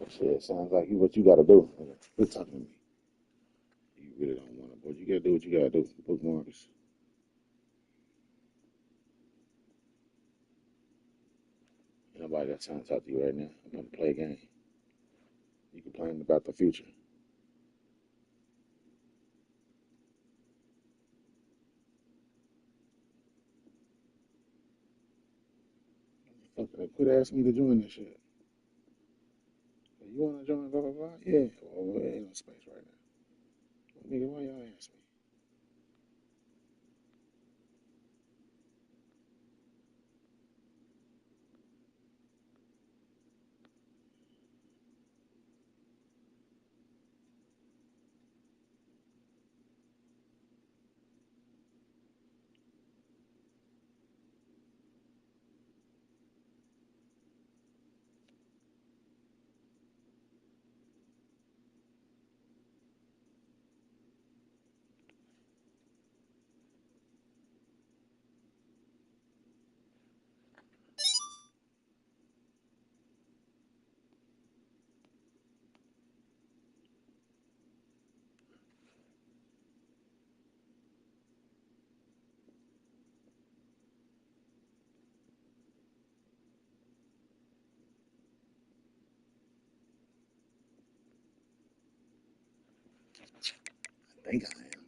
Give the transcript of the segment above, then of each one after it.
Shit, sounds like what you gotta do. Quit talking to me. You really don't want to, but you gotta do what you gotta do. Bookmarks. Ain't nobody got time to talk to you right now. I'm gonna play a game. You complaining about the future. Fuck, quit asking me to join this shit. You wanna join? Blah blah blah. Yeah. Well, ain't no space right now. Well, nigga, why y'all ask me? I think I am.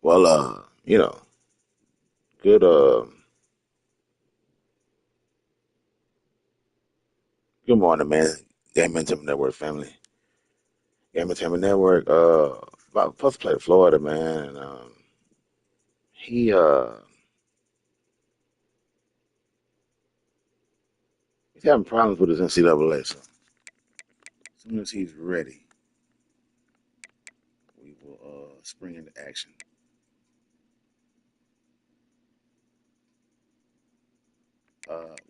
Well, good. Good morning, man. Game Entertainment Network family. Game Entertainment Network. About supposed to play Florida, man. And, he he's having problems with his NCAA. So as soon as he's ready, we will spring into action.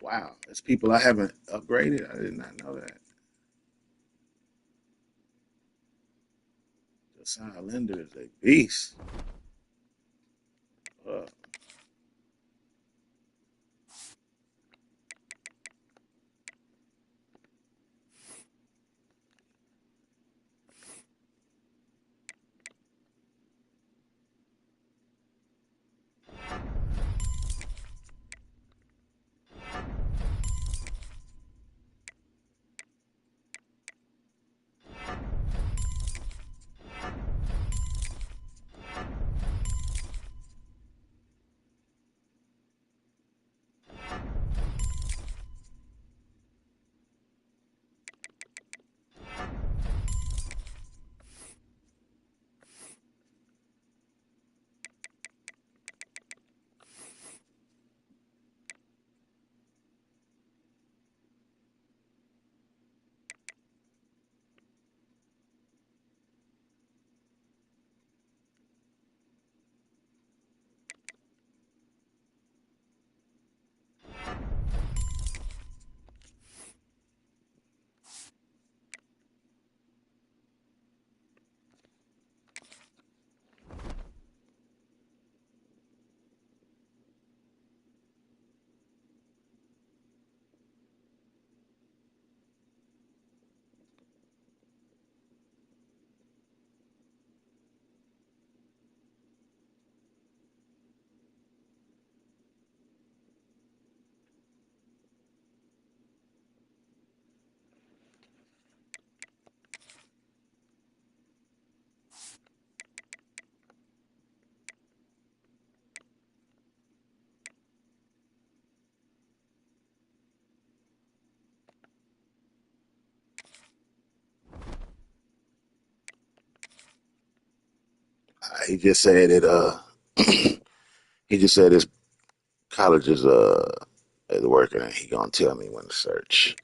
Wow, there's people I haven't upgraded. I did not know that. Josiah Linder is a beast. Uh, he just said it. He just said his college is working, and he gonna tell me when to search.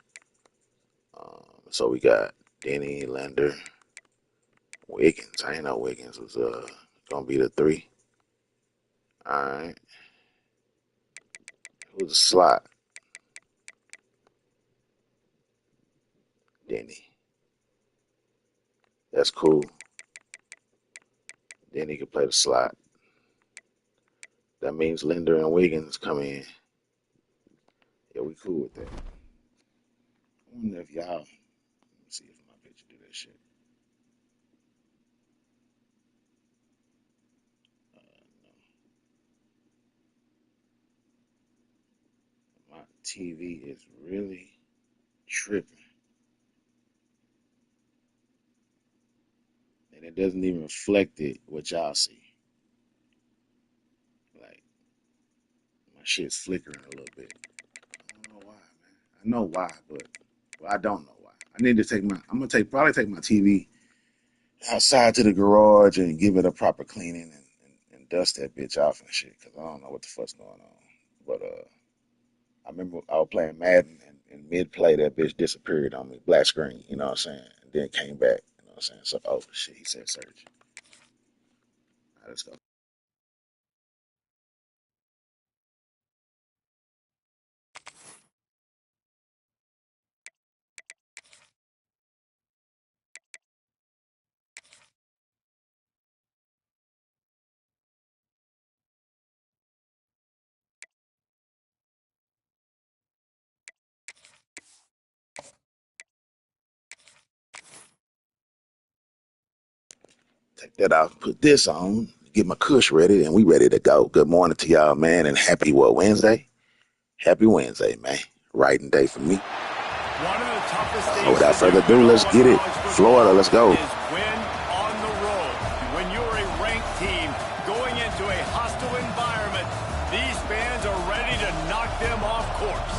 So we got Denny, Linder, Wiggins. I ain't know Wiggins was gonna be the three. All right, who's the slot? Denny. That's cool. Denny can play the slot. That means Linder and Wiggins come in. Yeah, we cool with that. I wonder if y'all. Let me see if my picture do that shit. No, my TV is really tripping, and it doesn't even reflect it what y'all see. Like my shit's flickering a little bit. I don't know why, man. I know why, but well, I don't know why. I need to take my. I'm gonna probably take my TV outside to the garage and give it a proper cleaning and dust that bitch off and shit. Cause I don't know what the fuck's going on. But I remember I was playing Madden and mid play that bitch disappeared on me, black screen. You know what I'm saying? And then came back. You know what I'm saying? So oh shit, he said search. All right, let's go. Take that off, put this on, get my cush ready, and we ready to go. Good morning to y'all, man, and happy what Wednesday? Happy Wednesday, man. Writing day for me. One of the toughest things Without to further do ado, let's get it. Florida, let's go. Is win on the road. When you're a ranked team going into a hostile environment, these fans are ready to knock them off course.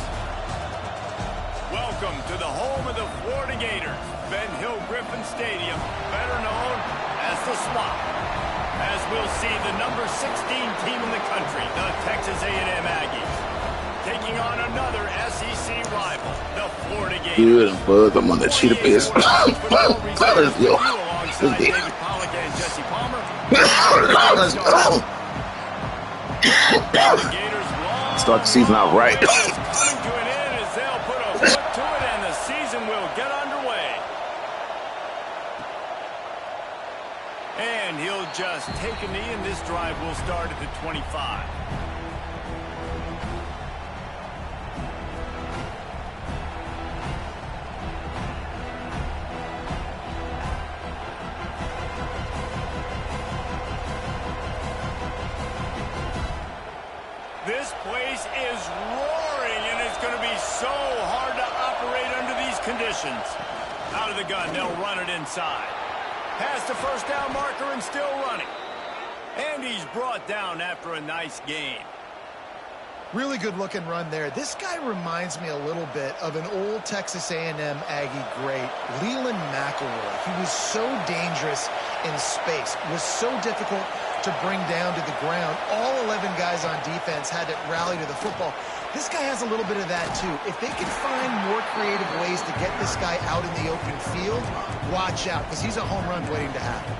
Welcome to the home of the Florida Gators, Ben Hill Griffin Stadium, better known as the Swamp. As we'll see the number 16 team in the country, the Texas A&M Aggies, taking on another SEC rival, the Florida Gators. Good, I'm buzzed. I'm on the cheetah piss. Let's go. Alongside David Pollack and Jesse Palmer. Let's go. Start the season out right. Coming to an end as they'll put a foot to it and the season will get underway. And he'll just take a knee and this drive will start at the 25. This place is roaring, and it's going to be so hard to operate under these conditions. Out of the gun, they'll run it inside. Past the first down marker and still running. And he's brought down after a nice gain. Really good looking run there. This guy reminds me a little bit of an old Texas A&M Aggie great, Leland McElroy. He was so dangerous in space. It was so difficult to bring down to the ground. All 11 guys on defense had to rally to the football. This guy has a little bit of that too. If they can find more creative ways to get this guy out in the open field, watch out, because he's a home run waiting to happen.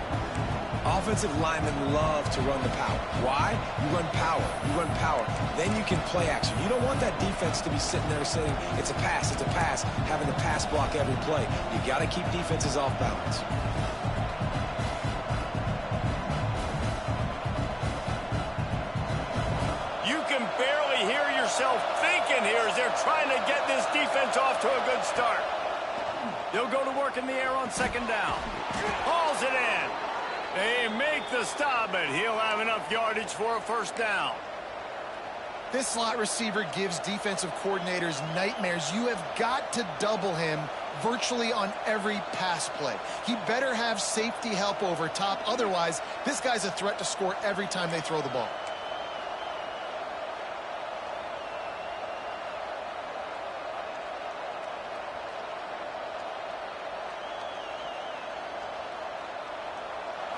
Offensive linemen love to run the power. Why? You run power. You run power. Then you can play action. You don't want that defense to be sitting there saying, it's a pass, having to pass block every play. You got to keep defenses off balance. You can barely hear yourself thinking here as they're trying to get this defense off to a good start. They'll go to work in the air on second down. Hauls it in. They make the stop, but he'll have enough yardage for a first down. This slot receiver gives defensive coordinators nightmares. You have got to double him virtually on every pass play. He better have safety help over top. Otherwise, this guy's a threat to score every time they throw the ball.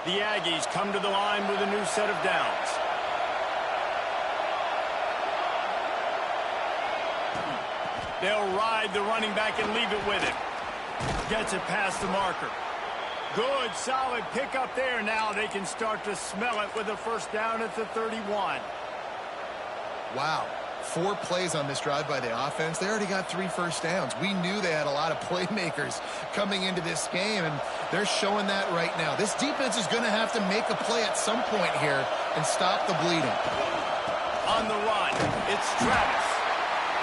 The Aggies come to the line with a new set of downs. They'll ride the running back and leave it with him. Gets it past the marker. Good, solid pickup there. Now they can start to smell it with a first down at the 31. Wow. 4 plays on this drive by the offense. They already got 3 first downs. We knew they had a lot of playmakers coming into this game, and they're showing that right now. This defense is going to have to make a play at some point here and stop the bleeding. On the run, it's Travis.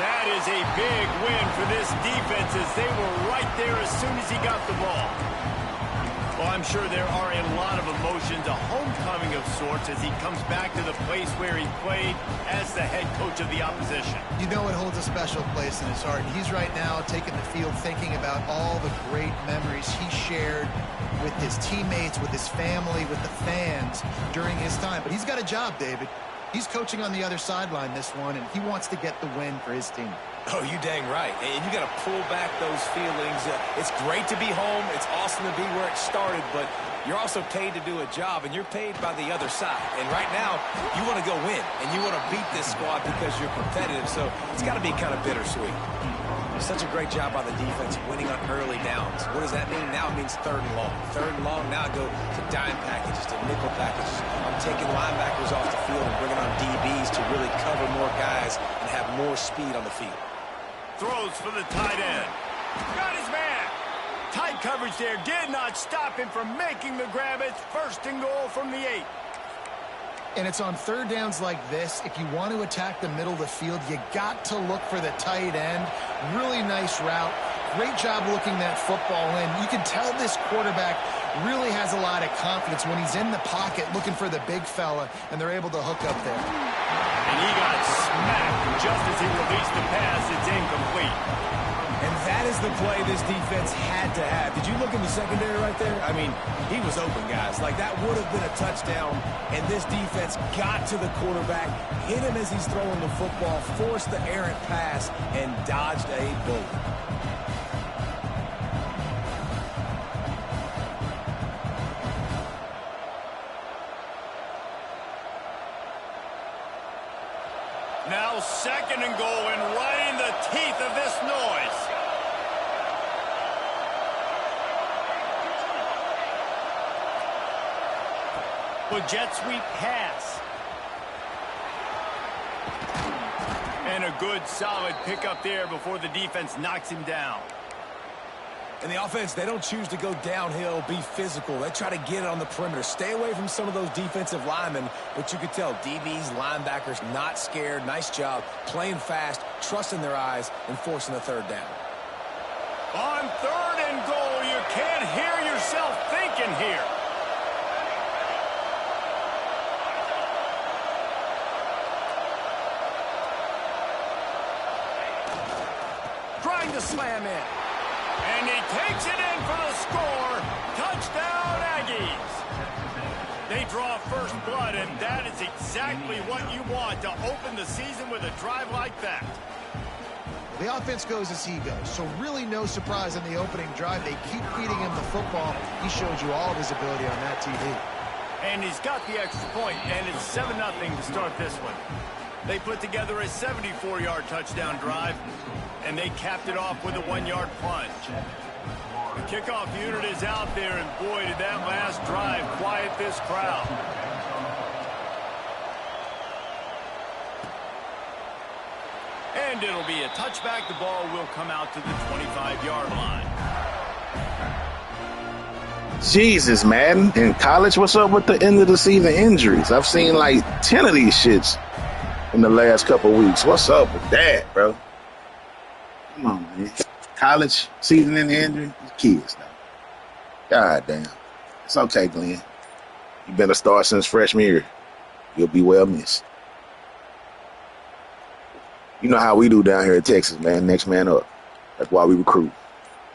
That is a big win for this defense as they were right there as soon as he got the ball. Well, I'm sure there are a lot of emotions, a homecoming of sorts as he comes back to the place where he played as the head coach of the opposition. You know it holds a special place in his heart. He's right now taking the field thinking about all the great memories he shared with his teammates, with his family, with the fans during his time. But he's got a job, David. He's coaching on the other sideline this one, and he wants to get the win for his team. Oh, you dang right. And you got to pull back those feelings. It's great to be home. It's awesome to be where it started, but you're also paid to do a job, and you're paid by the other side. And right now, you want to go win, and you want to beat this squad because you're competitive, so it's got to be kind of bittersweet. Such a great job by the defense winning on early downs. What does that mean? Now it means 3rd and long. 3rd and long, now go to dime packages, to nickel packages. I'm taking linebackers off the field and bringing on DBs to really cover more guys and have more speed on the field. Throws for the tight end. Got his man. Tight coverage there did not stop him from making the grab. It's 1st and goal from the 8. And it's on 3rd downs like this. If you want to attack the middle of the field, you got to look for the tight end. Really nice route. Great job looking that football in. You can tell this quarterback really has a lot of confidence when he's in the pocket looking for the big fella, and they're able to hook up there. And he got smacked just as he released the pass. It's incomplete. And that is the play this defense had to have. Did you look in the secondary right there? I mean, he was open, guys. Like, that would have been a touchdown, and this defense got to the quarterback, hit him as he's throwing the football, forced the errant pass, and dodged a bullet. Now 2nd and goal, and right in the teeth of this noise. The jet sweep pass. And a good, solid pickup there before the defense knocks him down. And the offense, they don't choose to go downhill, be physical. They try to get it on the perimeter. Stay away from some of those defensive linemen, but you could tell DBs, linebackers, not scared. Nice job playing fast, trusting their eyes, and forcing a 3rd down. On 3rd and goal, you can't hear yourself thinking here. Trying to slam in. And he takes it in for the score. Touchdown, Aggies. They draw first blood, and that is exactly what you want to open the season with a drive like that. The offense goes as he goes, so really no surprise in the opening drive. They keep feeding him the football. He showed you all of his ability on that TV. And he's got the extra point, and it's 7-0 to start this one. They put together a 74-yard touchdown drive, and they capped it off with a 1-yard plunge. The kickoff unit is out there, and boy, did that last drive quiet this crowd. And it'll be a touchback. The ball will come out to the 25-yard line. Jesus, man. In college, what's up with the end of the season injuries? I've seen like 10 of these shits in the last couple of weeks. What's up with that, bro? Come on, man. College season in the injury, kids now. God damn. It's okay, Glenn. You better start since freshman year. You'll be well missed. You know how we do down here in Texas, man. Next man up. That's why we recruit.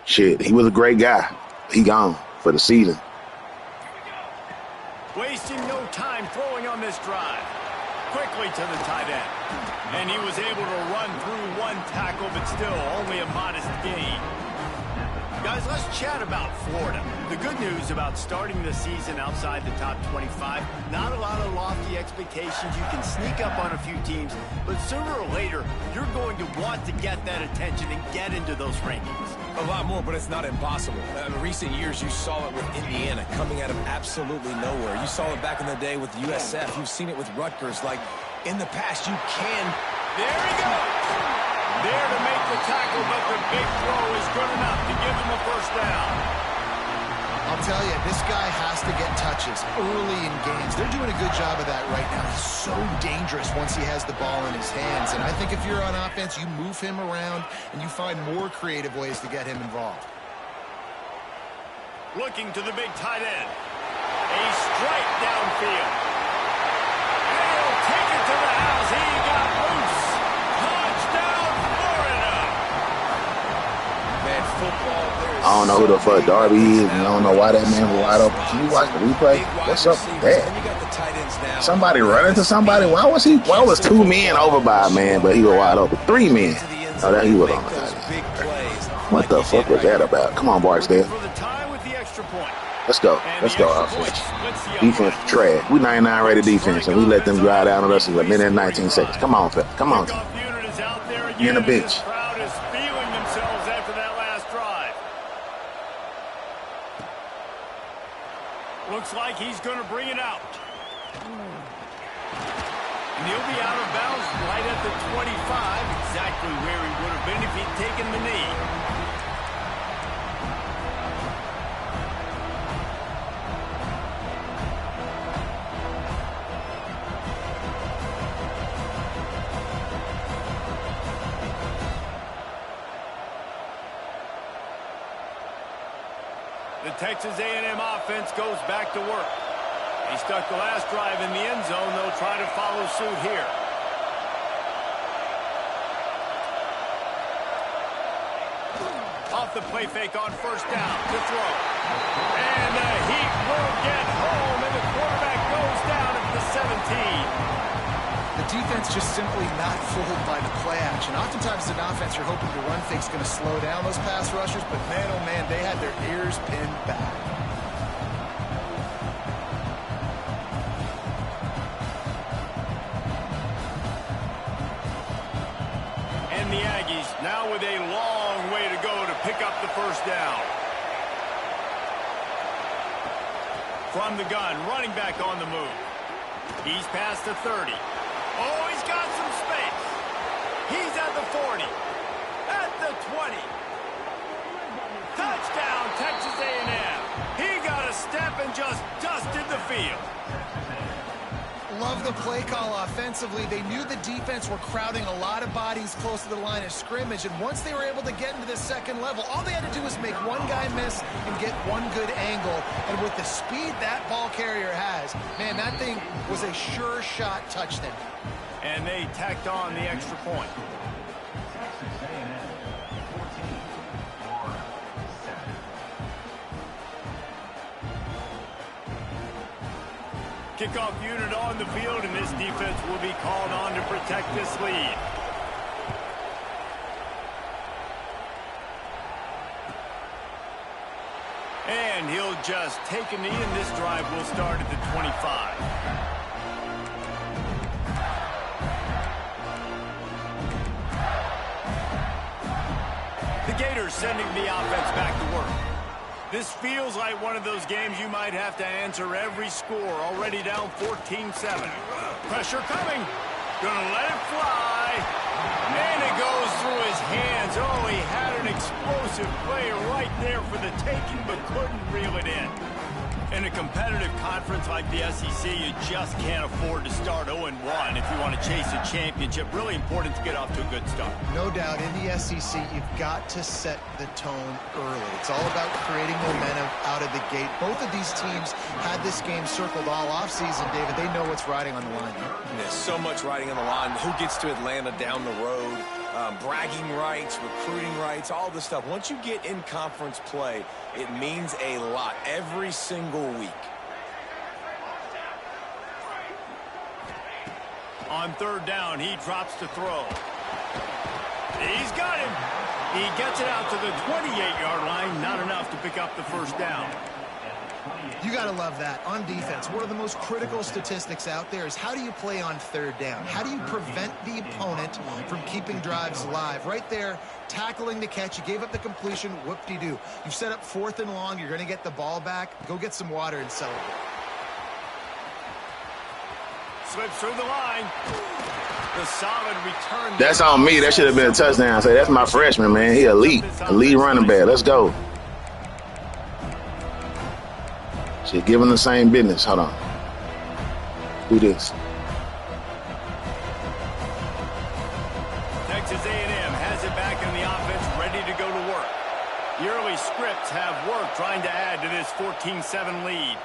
Shit, he was a great guy. He gone for the season. Wasting no time throwing on this drive. Quickly to the tight end. And he was able to run through one tackle, but still only a modest gain. Guys, let's chat about Florida. The good news about starting the season outside the top 25, not a lot of lofty expectations. You can sneak up on a few teams, but sooner or later, you're going to want to get that attention and get into those rankings. A lot more, but it's not impossible. In recent years, you saw it with Indiana coming out of absolutely nowhere. You saw it back in the day with USF. You've seen it with Rutgers. Like, in the past, you can. There he goes. There to make the tackle, but the big throw is good enough to give him a first down. I'll tell you, this guy has to get touches early in games. They're doing a good job of that right now. He's so dangerous once he has the ball in his hands. And I think if you're on offense, you move him around and you find more creative ways to get him involved. Looking to the big tight end. A strike downfield. And he'll take it to the house. He got loose. Touchdown, Florida. Man, football, I don't know who the fuck Darby is, and I don't know why that man was wide open. Can you watch the replay? What's up with that? Somebody running to somebody? Why was 2 men over by a man, but he was wide open? 3 men. Oh, that he was on the tight end. What the fuck was that about? Come on, Barksdale. Let's go. Let's go, offense. Defense trash. We 99 rated defense, and we let them drive down on us in a minute and 19 seconds. Come on, Phil. Come on. You in the bench. Looks like he's going to bring it out. And he'll be out of bounds right at the 25, exactly where he would have been if he'd taken the knee. The Texas A&M offense goes back to work. He stuck the last drive in the end zone. They'll try to follow suit here. Off the play fake on first down to throw. And the heat will get home, and the quarterback goes down at the 17. The defense just simply not fooled by the play action. Oftentimes as an offense, you're hoping the run fake's going to slow down those pass rushers, but man, oh man, they had their ears pinned back. And the Aggies now with a long way to go to pick up the first down. From the gun, running back on the move. He's past the 30. Oh, he's got some space. He's at the 40. At the 20. Touchdown, Texas A&M. He got a step and just dusted the field. Love the play call offensively. They knew the defense were crowding a lot of bodies close to the line of scrimmage, and once they were able to get into the second level, all they had to do was make one guy miss and get one good angle. And with the speed that ball carrier has, man, that thing was a sure shot touchdown. And they tacked on the extra point. Kickoff unit on the field, and this defense will be called on to protect this lead. And he'll just take a knee, and this drive will start at the 25. The Gators sending the offense back to work. This feels like one of those games you might have to answer every score. Already down 14-7. Pressure coming. Gonna let it fly. And it goes through his hands. Oh, he had an explosive play right there for the taking, but couldn't reel it in. In a competitive conference like the SEC, you just can't afford to start 0-1 if you want to chase a championship. Really important to get off to a good start. No doubt, in the SEC, you've got to set the tone early. It's all about creating momentum out of the gate. Both of these teams had this game circled all offseason, David. They know what's riding on the line. There's so much riding on the line. Who gets to Atlanta down the road? Bragging rights, recruiting rights, all this stuff. Once you get in conference play, it means a lot every single week. On third down, he drops to throw. He's got him. He gets it out to the 28-yard line. Not enough to pick up the first down. You got to love that. On defense, one of the most critical statistics out there is how do you play on third down? How do you prevent the opponent from keeping drives alive? Right there, tackling the catch. You gave up the completion. Whoop-de-doo. You've set up 4th and long. You're going to get the ball back. Go get some water and celebrate. Slips through the line. The solid return. That's on me. That should have been a touchdown. Say, that's my freshman, man. He elite. Elite running back. Let's go. Shit, give him the same business. Hold on. Do this. Texas A&M has it back in the offense, ready to go to work. The early scripts have worked trying to add to this 14-7 lead.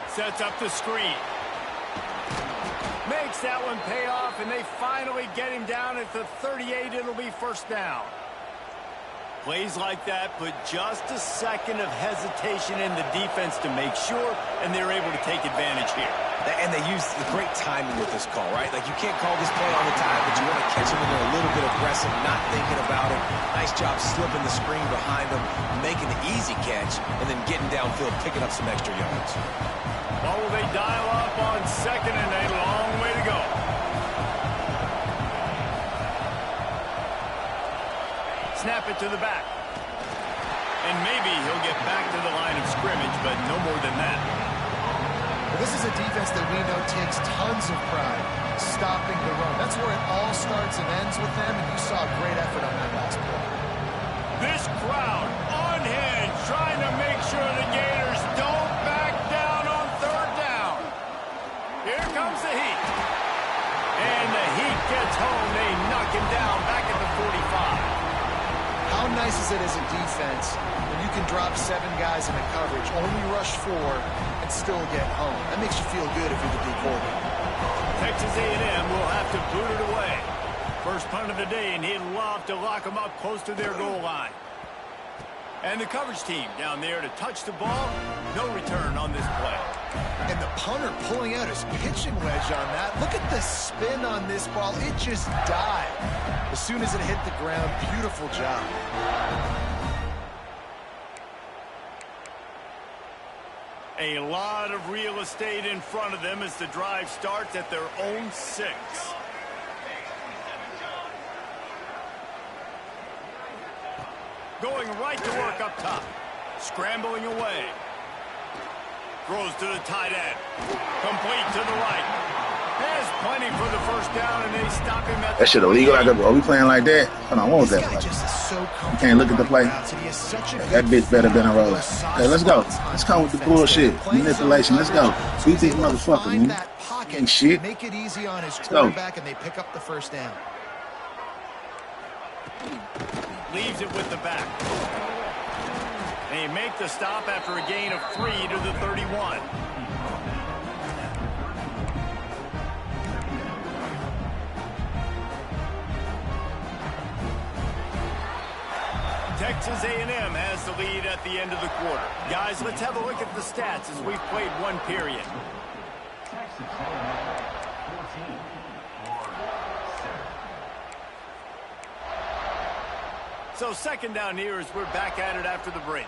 Sets up the screen. Makes that one pay off, and they finally get him down at the 38. It'll be first down. Plays like that put just a second of hesitation in the defense to make sure, and they're able to take advantage here. And they used the great timing with this call, right? Like, you can't call this play all the time, but you want to catch them when they're a little bit aggressive, not thinking about it. Nice job slipping the screen behind them, making the easy catch, and then getting downfield, picking up some extra yards. Oh, they dial up on second, and a long way to go. Snap it to the back. And maybe he'll get back to the line of scrimmage, but no more than that. Well, this is a defense that we know takes tons of pride stopping the run. That's where it all starts and ends with them, and you saw a great effort on that last play. This crowd unhinged, trying to make sure the Gators don't back down on third down. Here comes the Heat. And the Heat gets home. They knock him down back at the 45. How nice is it as a defense when you can drop 7 guys in a coverage, only rush 4, and still get home? That makes you feel good if you're the D quarterback. Texas A&M will have to boot it away. First punt of the day, and he'd love to lock them up close to their goal line. And the coverage team down there to touch the ball. No return on this play. And the punter pulling out his pitching wedge on that. Look at the spin on this ball. It just died as soon as it hit the ground. Beautiful job. A lot of real estate in front of them as the drive starts at their own 6. Going right to work up top. Scrambling away. Throws to the tight end. Complete to the right. Has plenty for the first down, and they stop him at the That shit illegal. Are we playing like that? Hold on, what was that play? You can't look at the play. That bitch better been a roller. Hey, let's go. Let's come with the bullshit. Manipulation. Let's go. Beat these motherfuckers, man. Ain't shit. Make it easy on his Let's go. quarterback, and they pick up the first down. Leaves it with the back. They make the stop after a gain of 3 to the 31. Texas A&M has the lead at the end of the quarter. Guys, let's have a look at the stats as we've played one period. Texas A&M 14 or 7. So second down here as we're back at it after the break.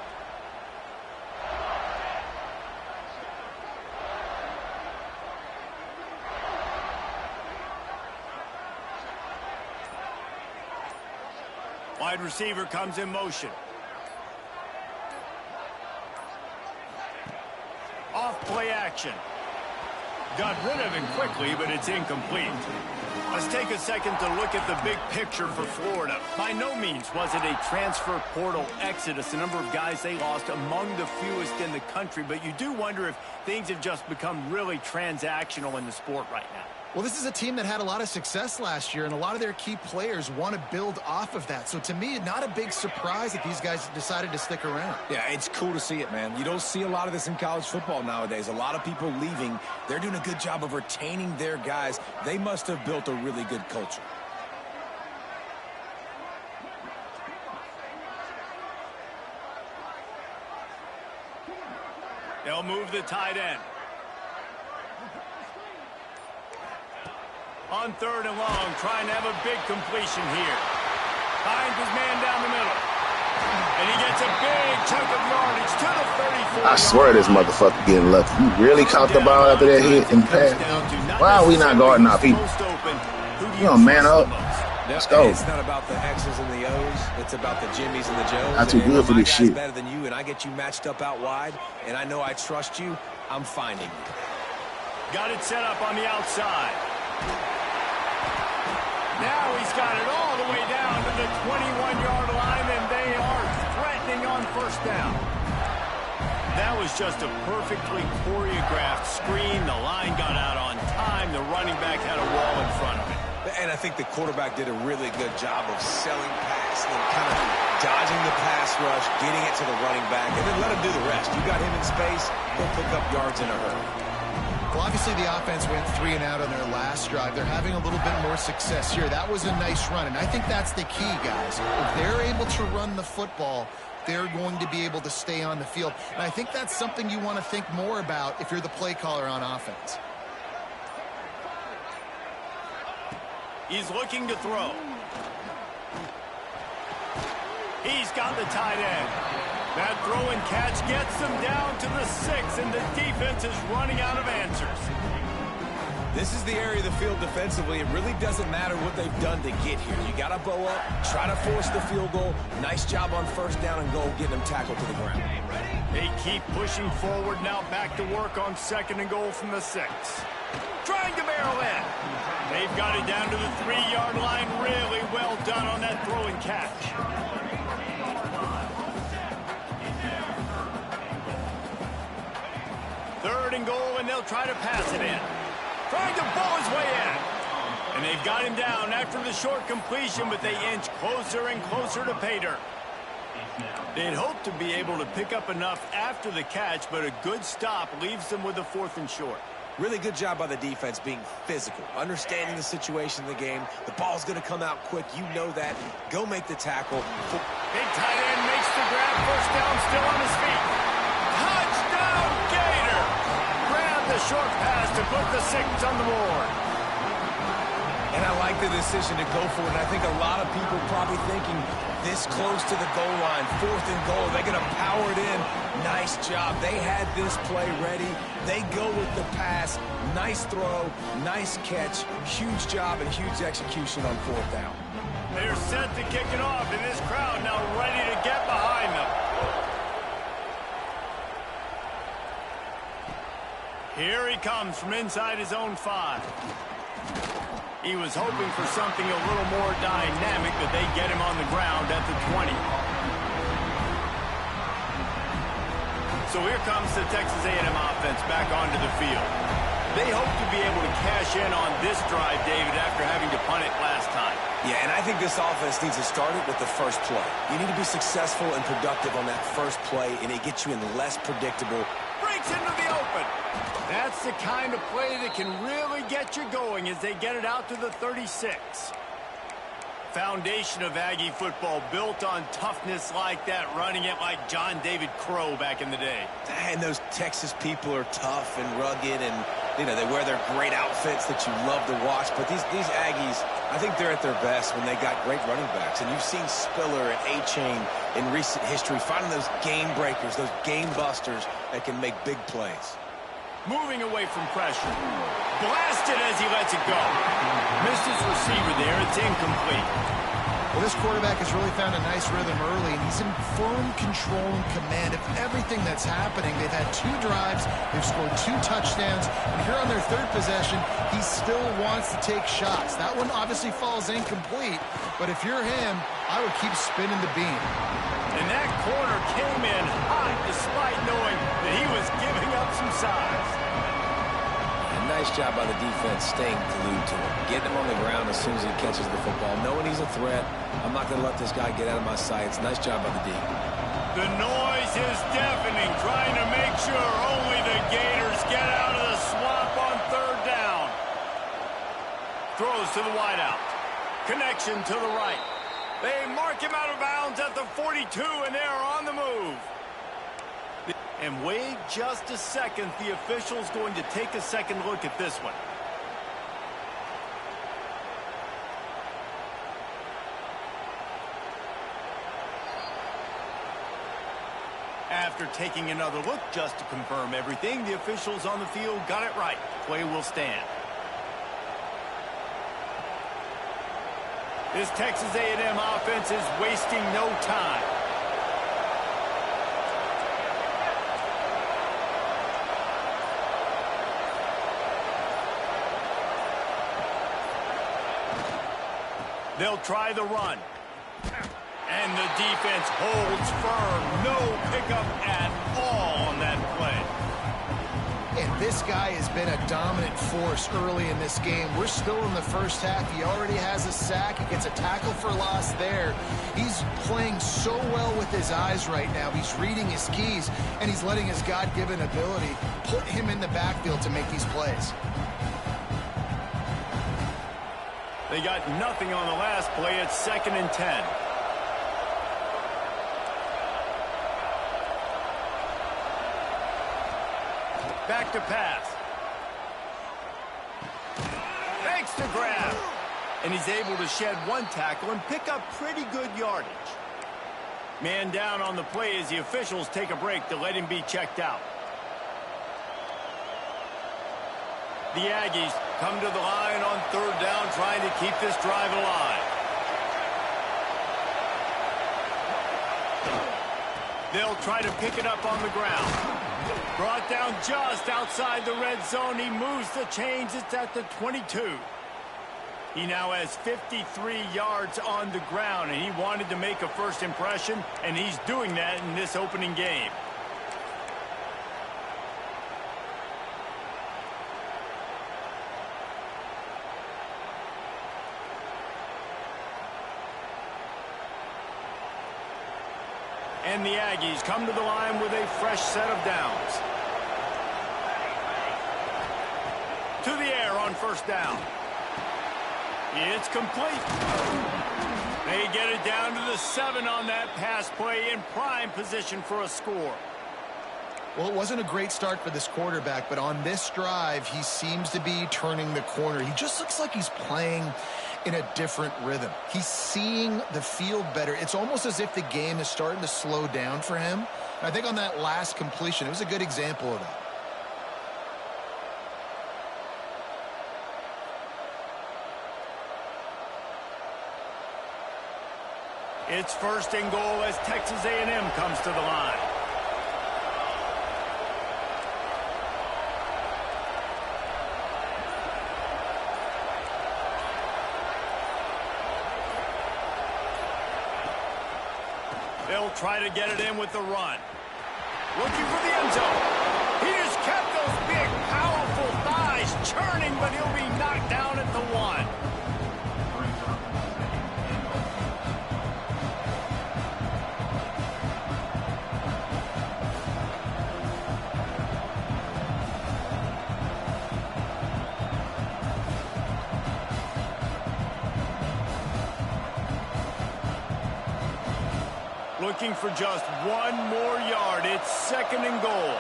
Wide receiver comes in motion. Off play action. Got rid of it quickly, but it's incomplete. Let's take a second to look at the big picture for Florida. By no means was it a transfer portal exodus, the number of guys they lost among the fewest in the country, but you do wonder if things have just become really transactional in the sport right now. Well, this is a team that had a lot of success last year, and a lot of their key players want to build off of that. So to me, not a big surprise that these guys decided to stick around. Yeah, it's cool to see it, man. You don't see a lot of this in college football nowadays. A lot of people leaving. They're doing a good job of retaining their guys. They must have built a really good culture. They'll move the tight end. On third and long, trying to have a big completion here. finds his man down the middle. And he gets a big chunk of yardage to the 34. I swear this motherfucker getting lucky. He really caught the ball after that hit and pass. Why are we not guarding our people? You gonna man up? Let's go. It's not about the X's and the O's. It's about the Jimmys and the Joes. Not too good for this shit. Better than you, and I get you matched up out wide, and I know I trust you. I'm finding you. Got it set up on the outside. Now he's got it all the way down to the 21-yard line, and they are threatening on first down. That was just a perfectly choreographed screen. The line got out on time. The running back had a wall in front of him. And I think the quarterback did a really good job of selling pass and kind of dodging the pass rush, getting it to the running back, and then let him do the rest. You got him in space, he'll pick up yards in a hurry. Well, obviously the offense went 3 and out on their last drive. They're having a little bit more success here. That was a nice run, and I think that's the key, guys. If they're able to run the football, they're going to be able to stay on the field. And I think that's something you want to think more about if you're the play caller on offense. He's looking to throw. He's got the tight end. That throw and catch gets them down to the 6, and the defense is running out of answers. This is the area of the field defensively. It really doesn't matter what they've done to get here. You got to bow up, try to force the field goal. Nice job on first down and goal, getting them tackled to the ground. They keep pushing forward, now back to work on 2nd and goal from the 6. Trying to barrel in. They've got it down to the 3-yard line. Really well done on that throw and catch. Third and goal, and they'll try to pass it in. Trying to ball his way in. And they've got him down after the short completion, but they inch closer and closer to pay dirt. They'd hoped to be able to pick up enough after the catch, but a good stop leaves them with a 4th and short. Really good job by the defense being physical, understanding the situation in the game. The ball's going to come out quick. You know that. Go make the tackle. Big tight end makes the grab. First down, still on his feet. Touchdown, Gator! Grab the short pass to put the 6 on the board. And I like the decision to go for it. And I think a lot of people probably thinking this close to the goal line, 4th and goal, they're going to power it in. Nice job. They had this play ready. They go with the pass. Nice throw, nice catch. Huge job and huge execution on 4th down. They're set to kick it off, and this crowd now ready to get behind them. Here he comes from inside his own 5. He was hoping for something a little more dynamic, but they get him on the ground at the 20. So here comes the Texas A&M offense back onto the field. They hope to be able to cash in on this drive, David, after having to punt it last time. Yeah, and I think this offense needs to start it with the first play. You need to be successful and productive on that first play, and it gets you in less predictable. Breaks into the open. That's the kind of play that can really get you going as they get it out to the 36. Foundation of Aggie football built on toughness like that, running it like John David Crow back in the day. And those Texas people are tough and rugged, and you know they wear their great outfits that you love to watch. But these Aggies, I think they're at their best when they got great running backs. And you've seen Spiller and A-Chain in recent history finding those game breakers, those game busters that can make big plays. Moving away from pressure. Blasted as he lets it go. Missed his receiver there. It's incomplete. Well, this quarterback has really found a nice rhythm early, and he's in firm control and command of everything that's happening. They've had 2 drives. They've scored 2 touchdowns. And here on their 3rd possession, he still wants to take shots. That one obviously falls incomplete, but if you're him, I would keep spinning the beam. And that corner came in hot despite knowing that he was giving up some size. Nice job by the defense staying glued to him. Getting him on the ground as soon as he catches the football. Knowing he's a threat. I'm not going to let this guy get out of my sights. Nice job by the D. The noise is deafening, trying to make sure only the Gators get out of the swamp on 3rd down. Throws to the wideout. Connection to the right. They mark him out of bounds at the 42, and they're on the move. And wait just a second. The official's going to take a second look at this one. After taking another look just to confirm everything, the officials on the field got it right. Play will stand. This Texas A&M offense is wasting no time. They'll try the run. And the defense holds firm. No pickup at all on that play. And this guy has been a dominant force early in this game. We're still in the first half. He already has a sack. He gets a tackle for loss there. He's playing so well with his eyes right now. He's reading his keys, and he's letting his God-given ability put him in the backfield to make these plays. They got nothing on the last play. It's 2nd and 10. Back to pass. Thanks to grab. And he's able to shed one tackle and pick up pretty good yardage. Man down on the play as the officials take a break to let him be checked out. The Aggies come to the line on 3rd down, trying to keep this drive alive. They'll try to pick it up on the ground. Brought down just outside the red zone. He moves the chains. It's at the 22. He now has 53 yards on the ground, and he wanted to make a first impression, and he's doing that in this opening game. And the Aggies come to the line with a fresh set of downs. To the air on 1st down. It's complete. They get it down to the 7 on that pass play, in prime position for a score. Well, it wasn't a great start for this quarterback, but on this drive, he seems to be turning the corner. He just looks like he's playing in a different rhythm. He's seeing the field better. It's almost as if the game is starting to slow down for him. And I think on that last completion, it was a good example of that. It's 1st and goal as Texas A&M comes to the line. They'll try to get it in with the run. Looking for the end zone. He just kept those big, powerful thighs churning, but he'll be knocked down at the 1. Looking for just 1 more yard. It's 2nd and goal.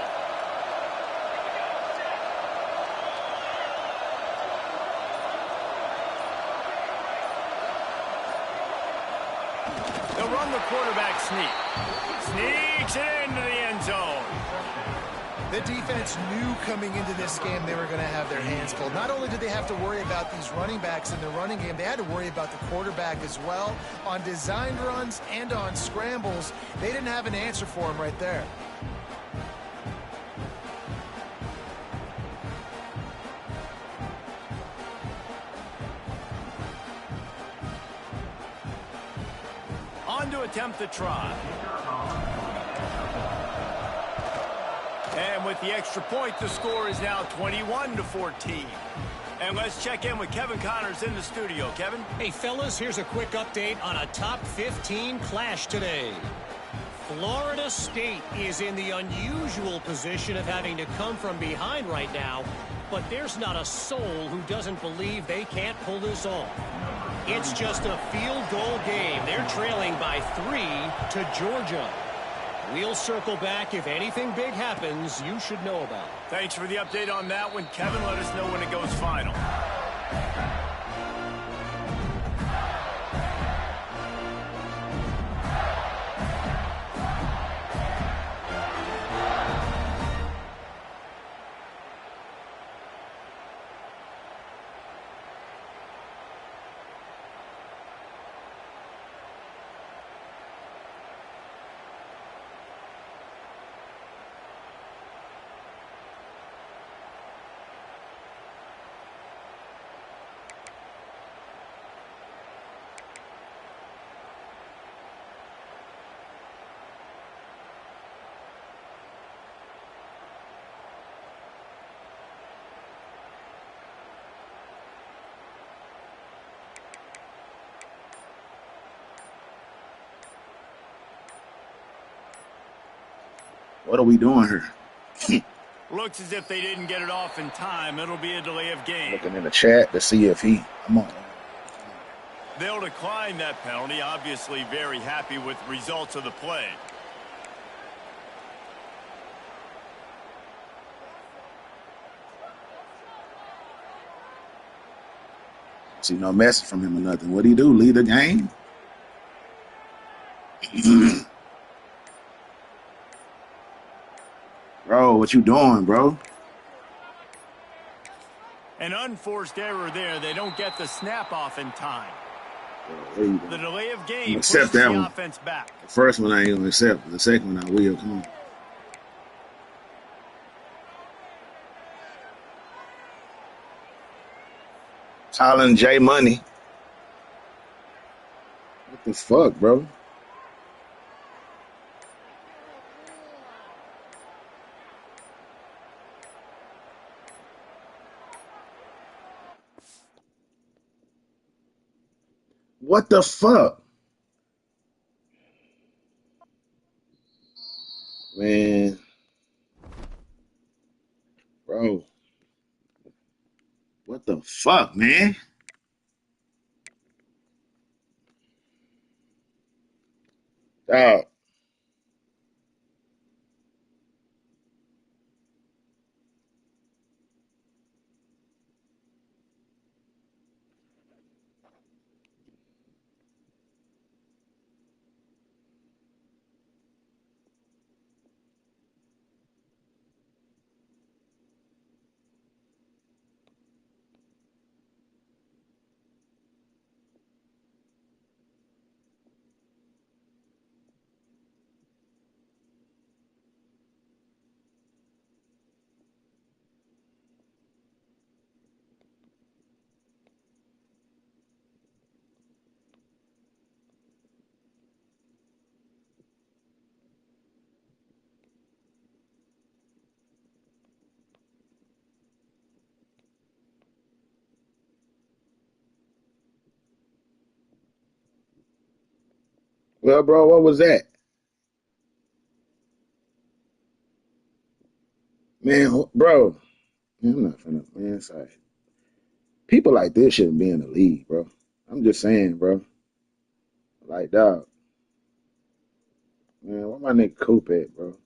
They'll run the quarterback sneak. Sneaks it into the end zone. The defense knew coming into this game they were going to have their hands full. Not only did they have to worry about these running backs in the running game, they had to worry about the quarterback as well. On designed runs and on scrambles, they didn't have an answer for him right there. On to attempt the try. And with the extra point, the score is now 21-14. And let's check in with Kevin Connors in the studio. Kevin? Hey, fellas, here's a quick update on a top 15 clash today. Florida State is in the unusual position of having to come from behind right now, but there's not a soul who doesn't believe they can't pull this off. It's just a field goal game. They're trailing by 3 to Georgia. We'll circle back if anything big happens you should know about. Thanks for the update on that one, Kevin. Let us know when it goes final. What are we doing here? Looks as if they didn't get it off in time. It'll be a delay of game. Looking in the chat to see if I'm on. They'll decline that penalty. Obviously very happy with results of the play. See no message from him or nothing. What do you do? Lead the game? Bro, what you doing, bro? An unforced error there. They don't get the snap off in time. Bro, the delay of game accept pushes that the one. offense back. The first one I ain't gonna accept. The second one I will. Come on. Colin J Money. What the fuck, bro? What the fuck? Man. Bro. What the fuck, man? Dog. Well, bro, what was that? Man, bro. Man, I'm not finna, man, it's like, people like this shouldn't be in the league, bro. I'm just saying, bro. Like, dog. Man, where my nigga Coop at, bro?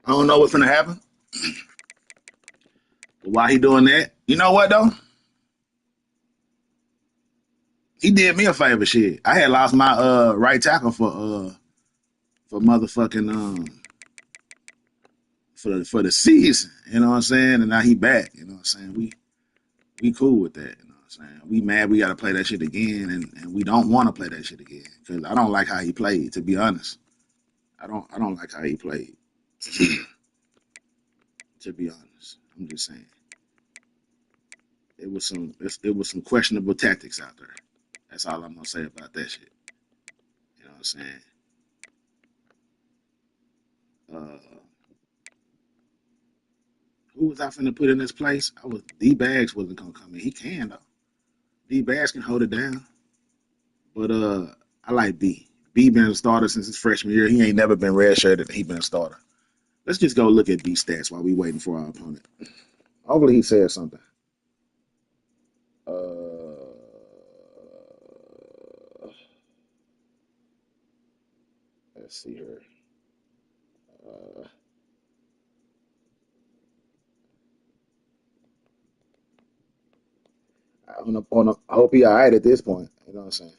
I don't know what's gonna happen. But while he doing that, you know what though? He did me a favor, shit. I had lost my right tackle for motherfucking for the season. You know what I'm saying? And now he back. You know what I'm saying? We cool with that. You know what I'm saying? We mad we got to play that shit again, and we don't want to play that shit again because I don't like how he played. To be honest, I don't like how he played. To be honest, I'm just saying it was some questionable tactics out there. That's all I'm gonna say about that shit. You know what I'm saying? Uh, who was I finna put in this place? I was D Bags wasn't gonna come in. He can though. D Bags can hold it down, but I like B. B been a starter since his freshman year. He ain't never been redshirted. He been a starter. Let's just go look at B stats while we waiting for our opponent. Hopefully he says something. Let's see here. I hope he all right at this point. You know what I'm saying?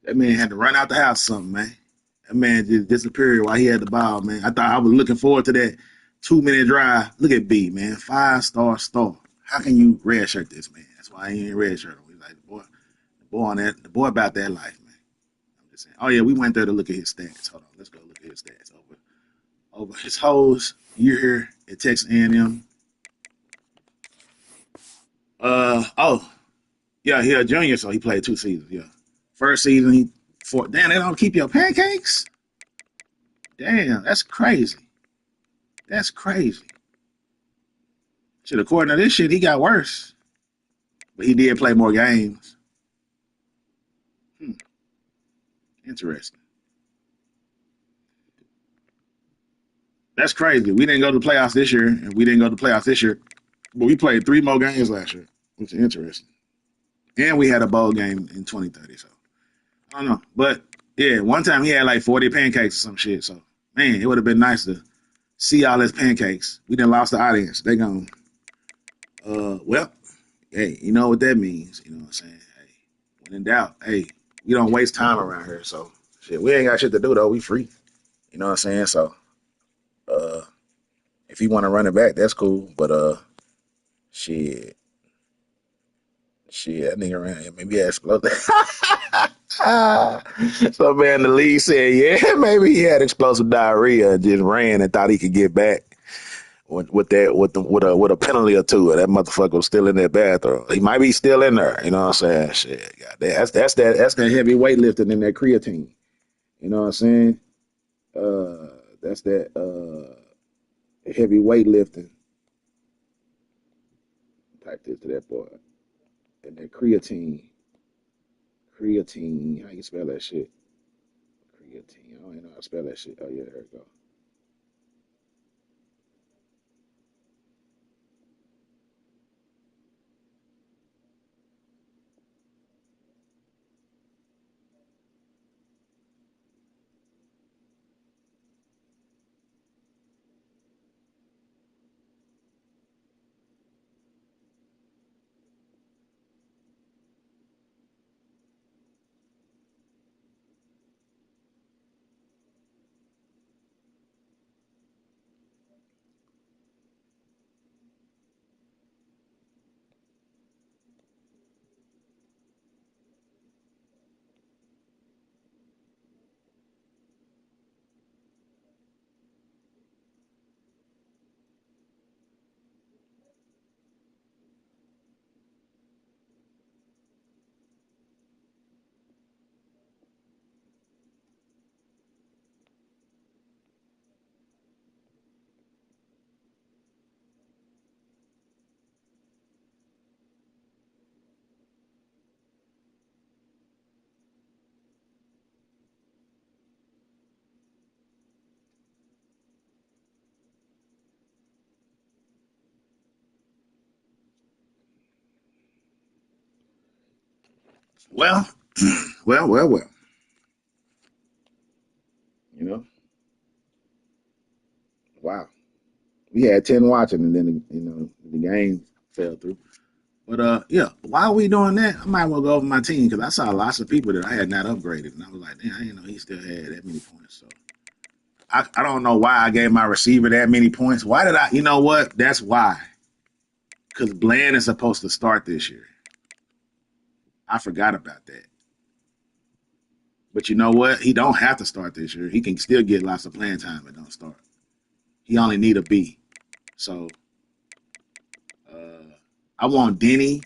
That man had to run out the house or something, man. That man just disappeared while he had the ball, man. I thought I was looking forward to that 2 minute drive. Look at B, man. 5-star star. How can you redshirt this man? That's why he ain't redshirt him. He's like the boy about that life, man. I'm just saying. Oh yeah, we went there to look at his stats. Hold on, let's go look at his stats over his whole year here at Texas A&M. Oh yeah, he a junior, so he played 2 seasons. Yeah, first season damn, they don't keep your pancakes. Damn, that's crazy. That's crazy. Shit, according to this shit, he got worse. But he did play more games. Hmm, interesting. That's crazy. We didn't go to the playoffs this year, and we didn't go to the playoffs this year. But we played 3 more games last year, which is interesting. And we had a bowl game in 2030. So, I don't know. But, yeah, one time he had like 40 pancakes or some shit. So, man, it would have been nice to see all his pancakes. We done lost the audience. They gone. Well, hey, you know what that means. You know what I'm saying? Hey, when in doubt, hey, we don't waste time around here. So, shit, we ain't got shit to do, though. We free. You know what I'm saying? So, uh, if you want to run it back, that's cool. But, shit, that nigga ran here. Maybe he had explosive. So, man, the league said, yeah, maybe he had explosive diarrhea and just ran and thought he could get back. With a penalty or two, that motherfucker was still in that bathroom. He might be still in there. You know what I'm saying? Shit, God, that's that heavy weightlifting and that creatine. You know what I'm saying? That's that heavy weightlifting. Type this to that boy. And that creatine. How you spell that shit? Creatine. I don't even know how to spell that shit. Oh yeah, there we go. Well, well. You know, wow. We had 10 watching, and then the game fell through. But yeah, while we doing that, I might well go over my team because I saw lots of people that I had not upgraded, and I was like, damn, I didn't know he still had that many points. So I don't know why I gave my receiver that many points. Why did I? You know what? That's why. Because Bland is supposed to start this year. I forgot about that. But you know what? He don't have to start this year. He can still get lots of playing time and don't start. He only need a B. So I want Denny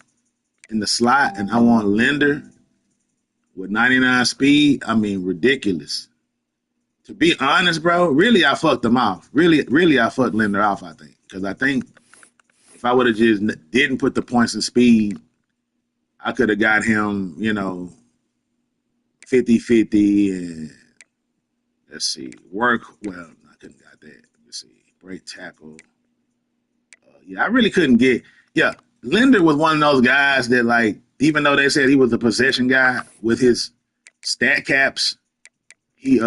in the slot, and I want Linder with 99 speed. I mean, ridiculous. To be honest, bro, really, I fucked him off. Really, I fucked Linder off, I think. Because I think if I would have just didn't put the points in speed, I could have got him, 50-50 and let's see, work. Well, I couldn't got that. Let's see, break tackle. Yeah, I really couldn't get. Yeah, Linder was one of those guys that, like, even though they said he was a possession guy with his stat caps, I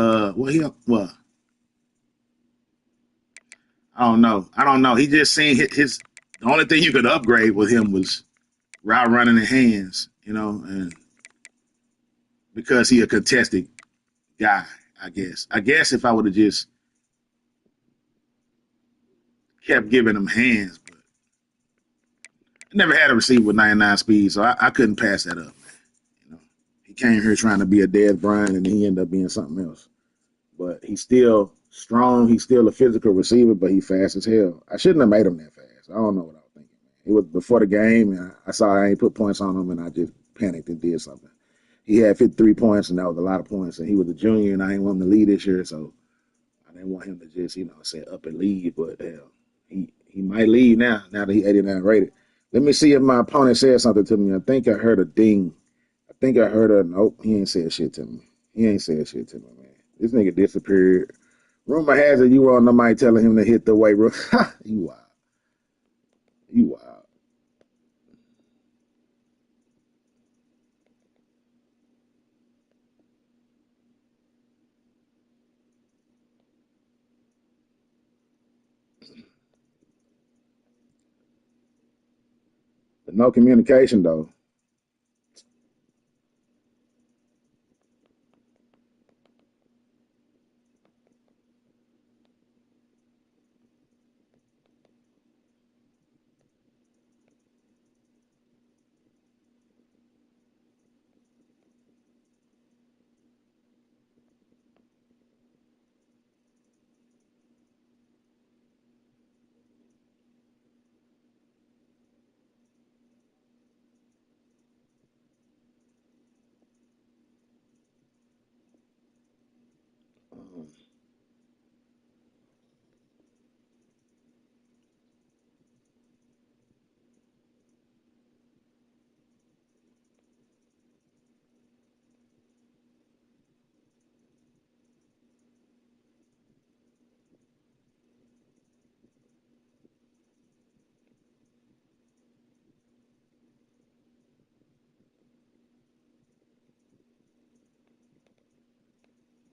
don't know. He just seen his the only thing you could upgrade with him was route running and hands, and because he a contested guy, I guess. I guess if I would have just kept giving him hands, but I never had a receiver with 99 speed, so I couldn't pass that up. You know, he came here trying to be a Dez Bryant, and he ended up being something else. But he's still strong. He's still a physical receiver, but he's fast as hell. I shouldn't have made him that fast. I don't know what I was thinking. It was before the game, and I saw I ain't put points on him, and I just panicked and did something. He had 53 points, and that was a lot of points. And he was a junior, and I didn't want him to lead this year, so I didn't want him to just, say up and lead. But hell, he might lead now that he's 89 rated. Let me see if my opponent said something to me. I think I heard a ding. I think I heard a nope. He ain't said shit to me. He ain't said shit to me, man. This nigga disappeared. Rumor has it you were on the mic telling him to hit the weight room. You wild. You wild. But no communication though.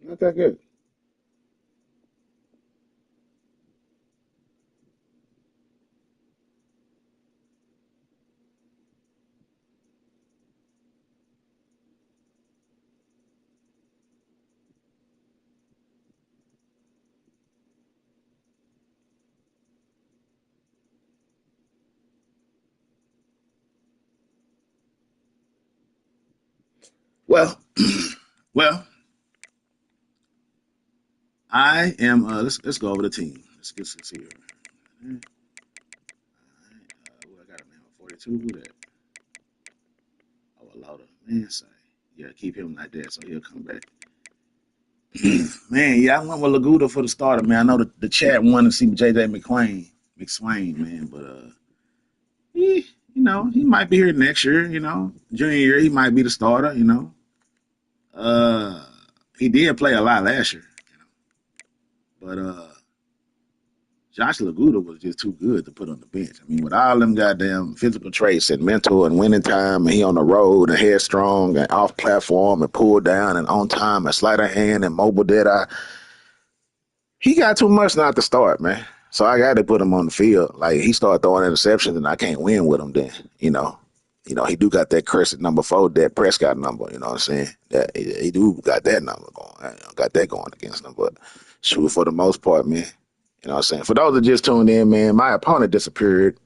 Not that good. Well, well, I am. Let's go over the team. Let's see here. What I got him now? 42. Who that? Oh, a lot of man say. Yeah, keep him like that, so he'll come back. Man, yeah, I went with Laguda for the starter, man. I know the chat wanted to see JJ McSwain, man, but he might be here next year. Junior year, he might be the starter. Uh, he did play a lot last year, but Josh Laguda was just too good to put on the bench. I mean, with all them goddamn physical traits and mental and winning time, and he on the road and headstrong and off platform and pull down and on time and sleight of hand and mobile dead eye, he got too much not to start, man. So I got to put him on the field. Like he started throwing interceptions, and I can't win with him. Then he do got that cursed number 4, that Prescott number. You know what I'm saying? That he do got that number going. Got that going against him. But shoot, for the most part, man. You know what I'm saying? For those that just tuned in, man, my opponent disappeared.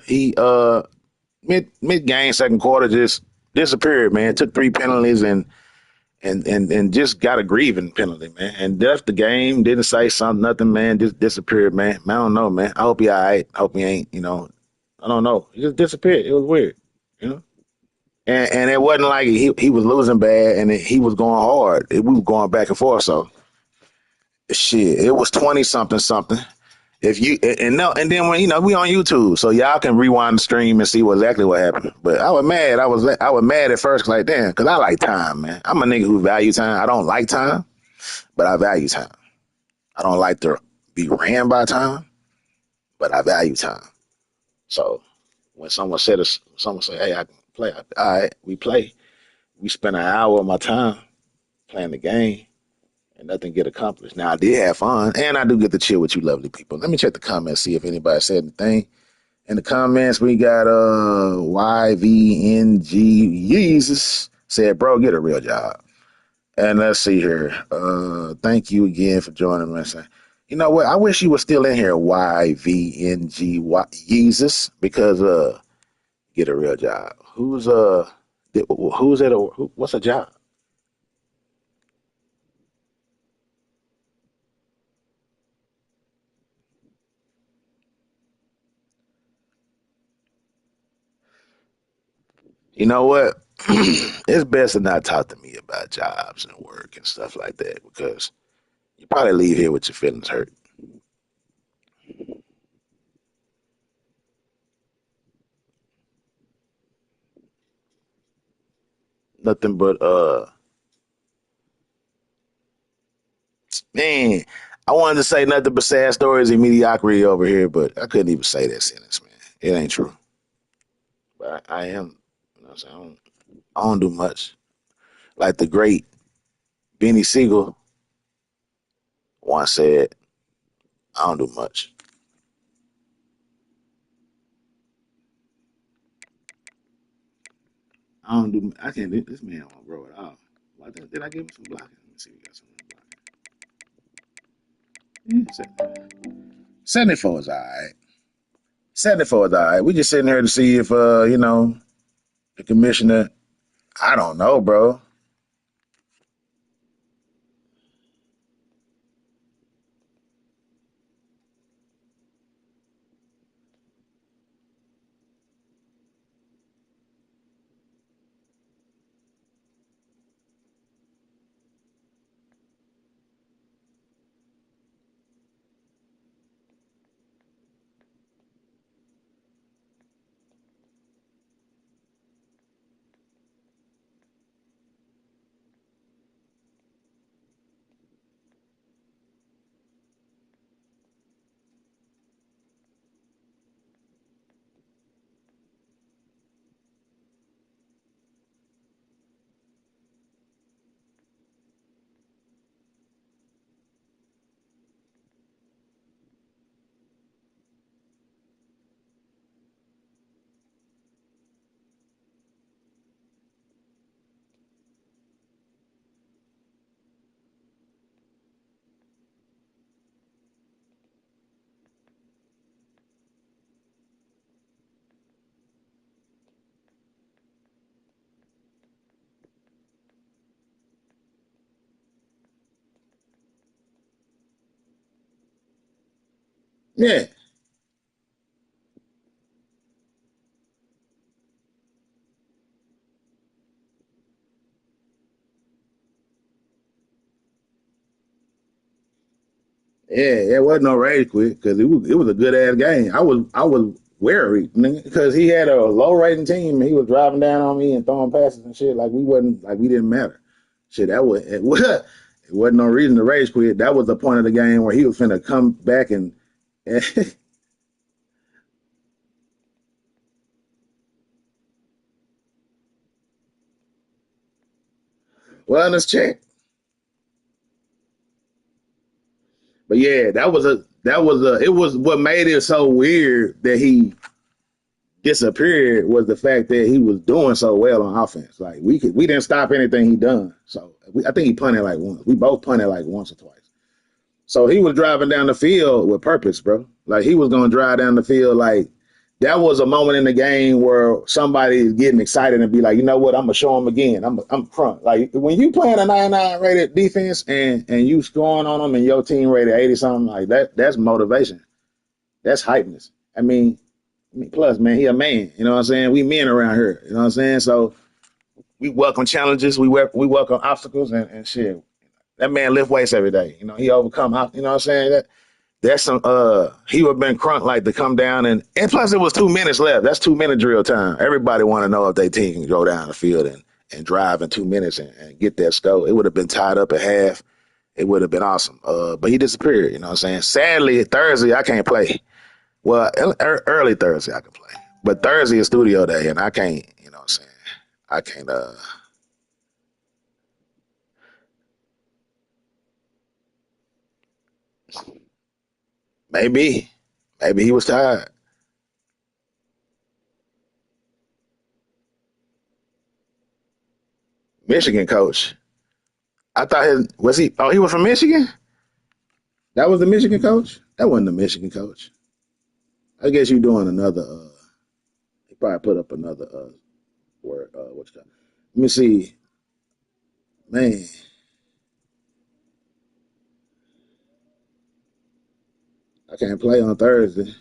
He mid game second quarter just disappeared, man. Took 3 penalties and and just got a grieving penalty, man. And left the game, didn't say something, nothing, man. Just disappeared, man. I don't know, man. I hope he all right. I hope he ain't, I don't know. He just disappeared. It was weird, you know. And it wasn't like he was losing bad and he was going hard. We were going back and forth. So shit, it was 20 something something. If you and no, and then when we on YouTube, so y'all can rewind the stream and see exactly what happened. But I was mad. I was mad at first, like damn, because I like time, man. I'm a nigga who value time. I don't like time, but I value time. I don't like to be ran by time, but I value time. So when someone say, "Hey, I can play," all right, we play. We spend an hour of my time playing the game, and nothing get accomplished. Now I did have fun, and I do get to chill with you, lovely people. Let me check the comments, see if anybody said anything. In the comments, we got YVNG Jesus said, "Bro, get a real job." And let's see here. Thank you again for joining me. You know what? I wish you were still in here, YVNG Jesus, because get a real job. Who's at what's a job? You know what? It's best to not talk to me about jobs and work and stuff like that because you probably leave here with your feelings hurt. Nothing but man, I wanted to say nothing but sad stories and mediocrity over here, but I couldn't even say that sentence, man. It ain't true. But I am, I don't do much. Like the great Benny Siegel once said, I don't do much. I don't do. I can't. This man won't grow it off. Did I give him some blocking? Let me see. If we got some blocking. 74 is all right. 74 is all right. We just sitting here to see if the commissioner. I don't know, bro. Yeah, yeah. It wasn't no rage quit because it was a good ass game. I was wary because he had a low rating team and he was driving down on me and throwing passes and shit like we didn't matter. Shit, it wasn't no reason to rage quit. That was the point of the game where he was finna come back and wellness check. But yeah, it was what made it so weird that he disappeared was the fact that he was doing so well on offense. Like we didn't stop anything he done. So I think he punted like once. We both punted like once or twice. So he was driving down the field with purpose, bro. Like he was gonna drive down the field like that was a moment in the game where somebody is getting excited and be like, you know what, I'm gonna show them again. I'm front. Like when you playing a 99 rated defense and you scoring on them and your team rated 80 something like that, that's motivation. That's hypeness. Plus, man, he a man. You know what I'm saying? We men around here. You know what I'm saying? So we welcome challenges. We welcome obstacles and shit. That man lift weights every day. You know, he overcome. You know what I'm saying? That's some he would have been crunk like to come down and plus it was 2 minutes left. That's 2 minute drill time. Everybody want to know if they team can go down the field and drive in 2 minutes and get that score. It would have been tied up at half. It would have been awesome. But he disappeared, you know what I'm saying? Sadly, Thursday I can't play. Well, early Thursday I can play. But Thursday is studio day and I can't, you know what I'm saying? I can't maybe. Maybe he was tired. Michigan coach. I thought his was he he was from Michigan? That was the Michigan coach? That wasn't the Michigan coach. I guess you're doing another. He probably put up another word. What you got? Let me see, man. I can't play on Thursday.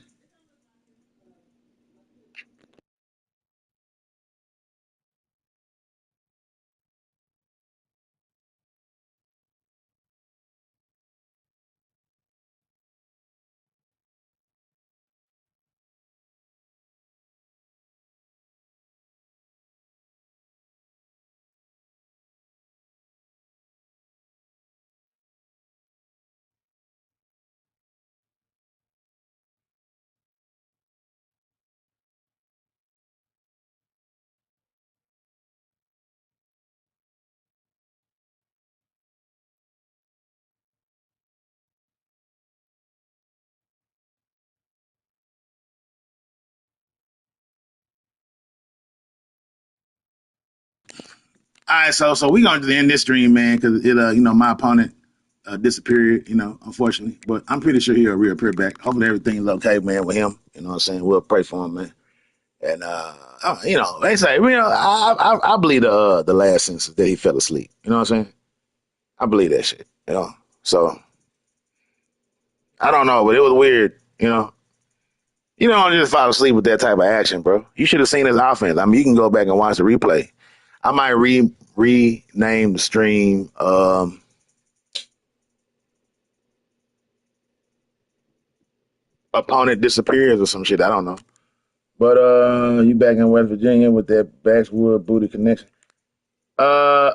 All right, so we going to end this stream, man, because it my opponent disappeared, unfortunately. But I'm pretty sure he'll reappear back. Hopefully everything's okay, man, with him. You know what I'm saying? We'll pray for him, man. And they say, I believe the last sentence that he fell asleep. You know what I'm saying? I believe that shit. So I don't know, but it was weird. You don't just fall asleep with that type of action, bro. You should have seen his offense. I mean, you can go back and watch the replay. I might rename the stream. Opponent disappears or some shit. I don't know. But you back in West Virginia with that backswood booty connection. Uh,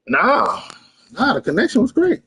nah, the connection was great.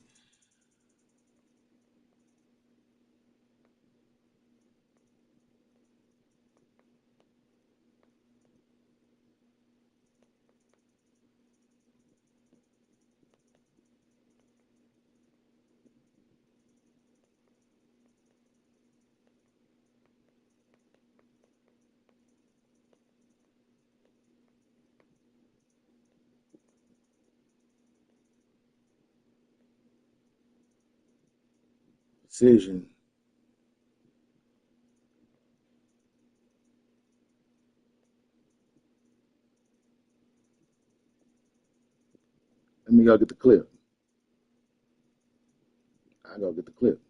Decision. Let me go get the clip. I go get the clip.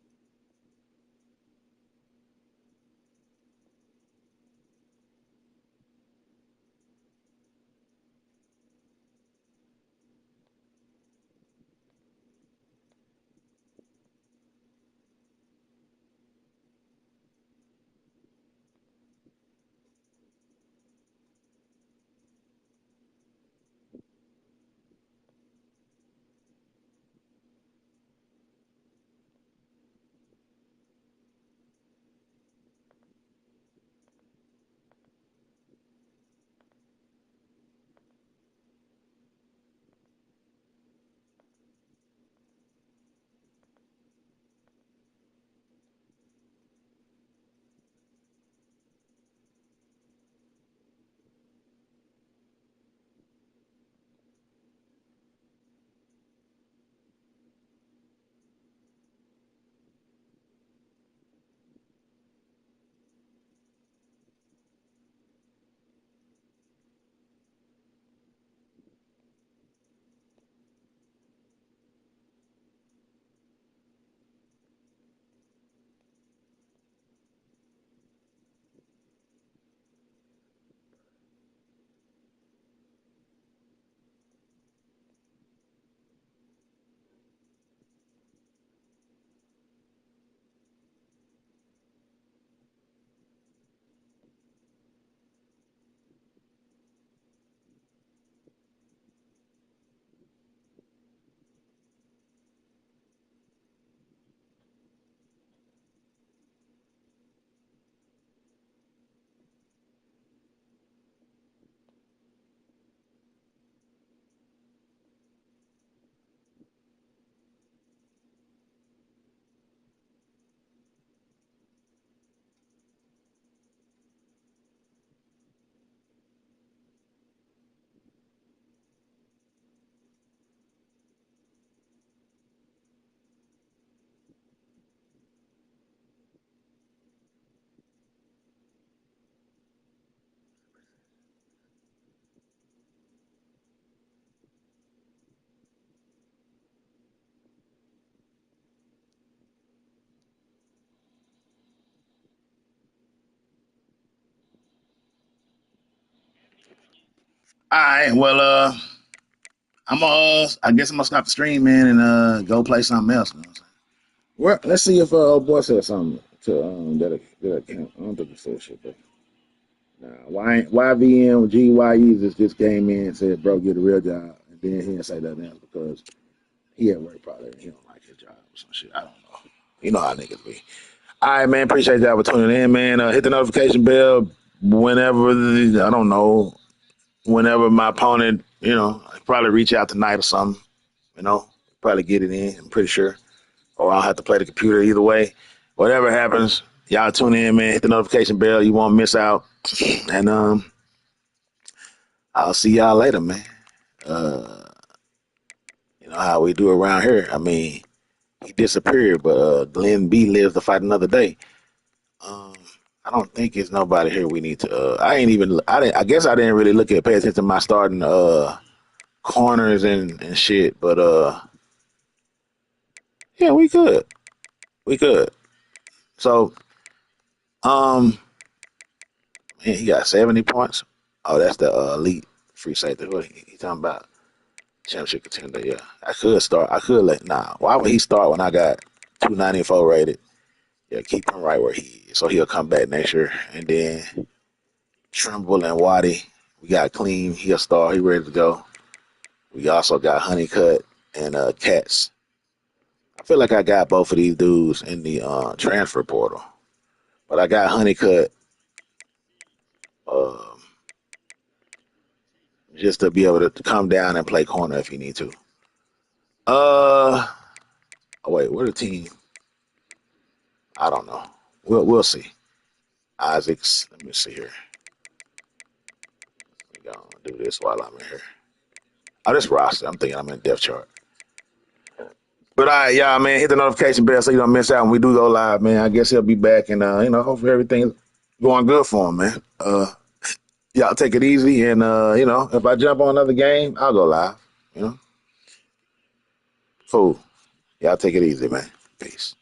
All right, well, I guess I'm gonna stop the stream, man, and go play something else. You know what I'm saying? Well, let's see if old boy said something to that count. I don't think he said shit, but nah. YVM GYE just came in and said, "Bro, get a real job," and then he didn't say nothing else because he at work probably and he don't like his job or some shit. I don't know. You know how niggas be. All right, man. Appreciate y'all for tuning in, man. Hit the notification bell whenever I don't know. Whenever my opponent, probably reach out tonight or something, probably get it in, I'm pretty sure. Or I'll have to play the computer either way. Whatever happens, y'all tune in, man. Hit the notification bell. You won't miss out. And I'll see y'all later, man. You know how we do around here. I mean, he disappeared, but Glenn B lives to fight another day. Um, I don't think it's nobody here we need to. I guess I didn't really pay attention to my starting corners and shit. But yeah, we could. We could. So, um, man, he got 70 points. Oh, that's the elite free safety. What he talking about? Championship contender. Yeah, I could start. I could let. Nah, why would he start when I got 294 rated? Yeah, keep him right where he is, so he'll come back next year. And then Trimble and Waddy, we got clean. He'll start. He ready to go. We also got Honeycutt and Cats. I feel like I got both of these dudes in the transfer portal, but I got Honeycutt um, just to be able to come down and play corner if you need to. Oh wait, what a team? I don't know. We'll see. Isaacs. Let me see here. We gonna do this while I'm in here. Oh, this roster. I'm thinking I'm in depth chart. But all right, y'all, man, hit the notification bell so you don't miss out when we do go live, man. I guess he'll be back, and hopefully everything's going good for him, man. Y'all take it easy, and if I jump on another game, I'll go live. You know, cool. Y'all take it easy, man. Peace.